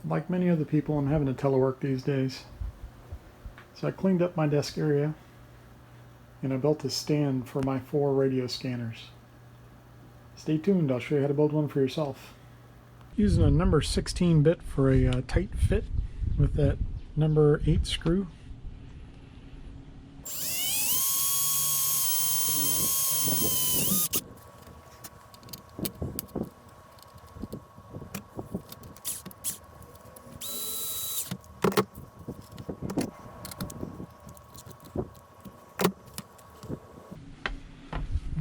Like many other people, I'm having to telework these days. So I cleaned up my desk area and I built a stand for my 4 radio scanners. Stay tuned, I'll show you how to build one for yourself. Using a number 16 bit for a tight fit with that number 8 screw.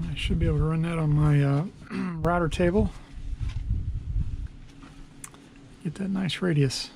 I should be able to run that on my router table. Get that nice radius.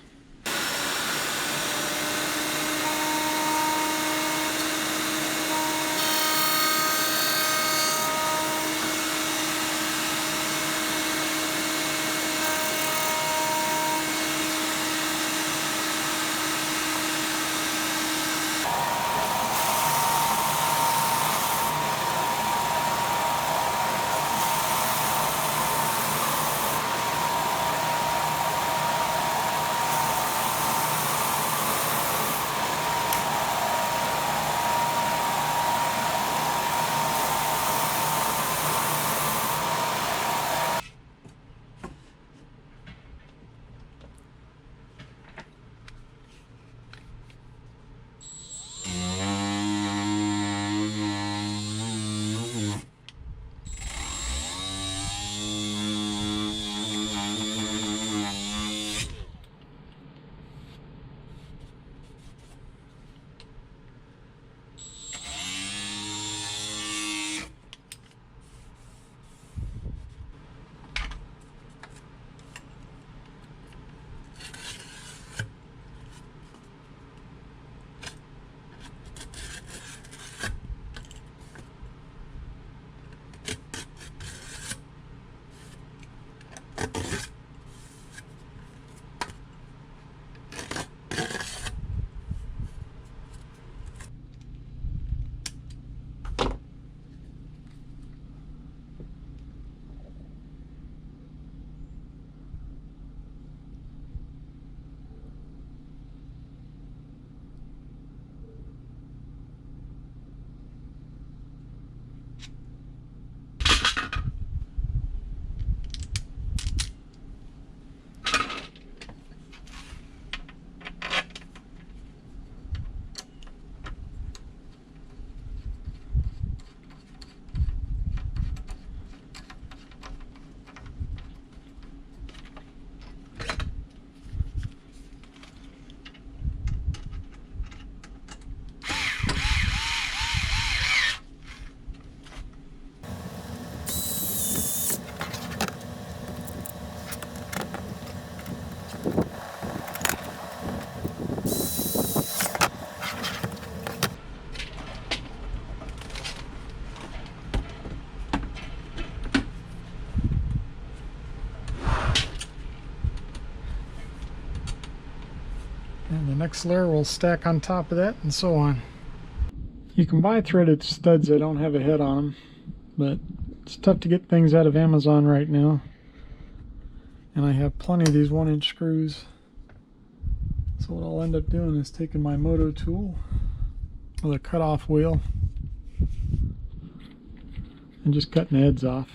And the next layer will stack on top of that, and so on. You can buy threaded studs that don't have a head on them, but it's tough to get things out of Amazon right now. And I have plenty of these 1-inch screws. So what I'll end up doing is taking my moto tool with a cutoff wheel and just cutting the heads off.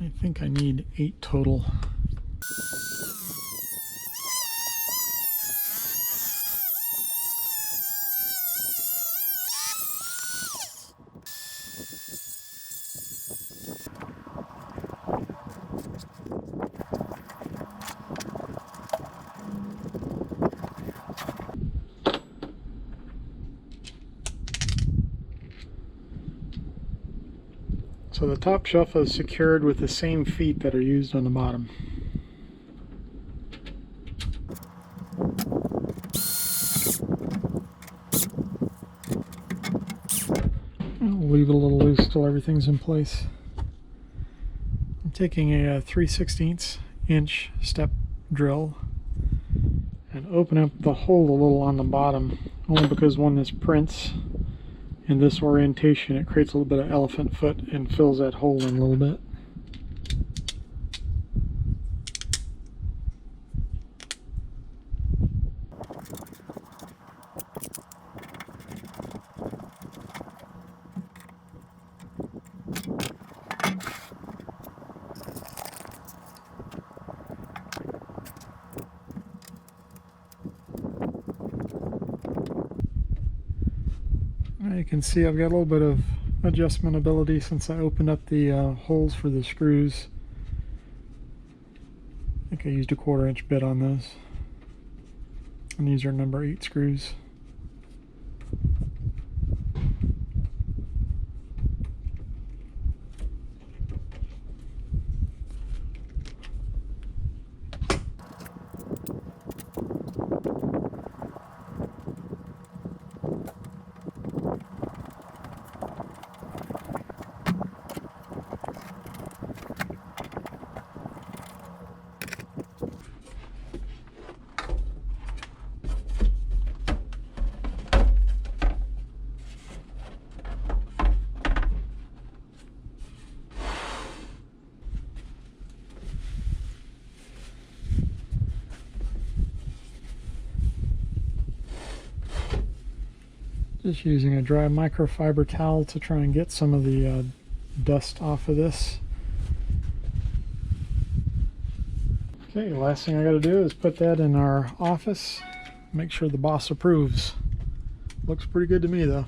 I think I need 8 total. So the top shelf is secured with the same feet that are used on the bottom. I'll leave it a little loose till everything's in place. I'm taking a 3/16 inch step drill and open up the hole a little on the bottom, only because when this prints in this orientation, it creates a little bit of elephant foot and fills that hole in a little bit. You can see I've got a little bit of adjustment ability since I opened up the holes for the screws. I think I used a 1/4 inch bit on those. And these are number 8 screws. Just using a dry microfiber towel to try and get some of the dust off of this. Okay, last thing I got to do is put that in our office. Make sure the boss approves. Looks pretty good to me though.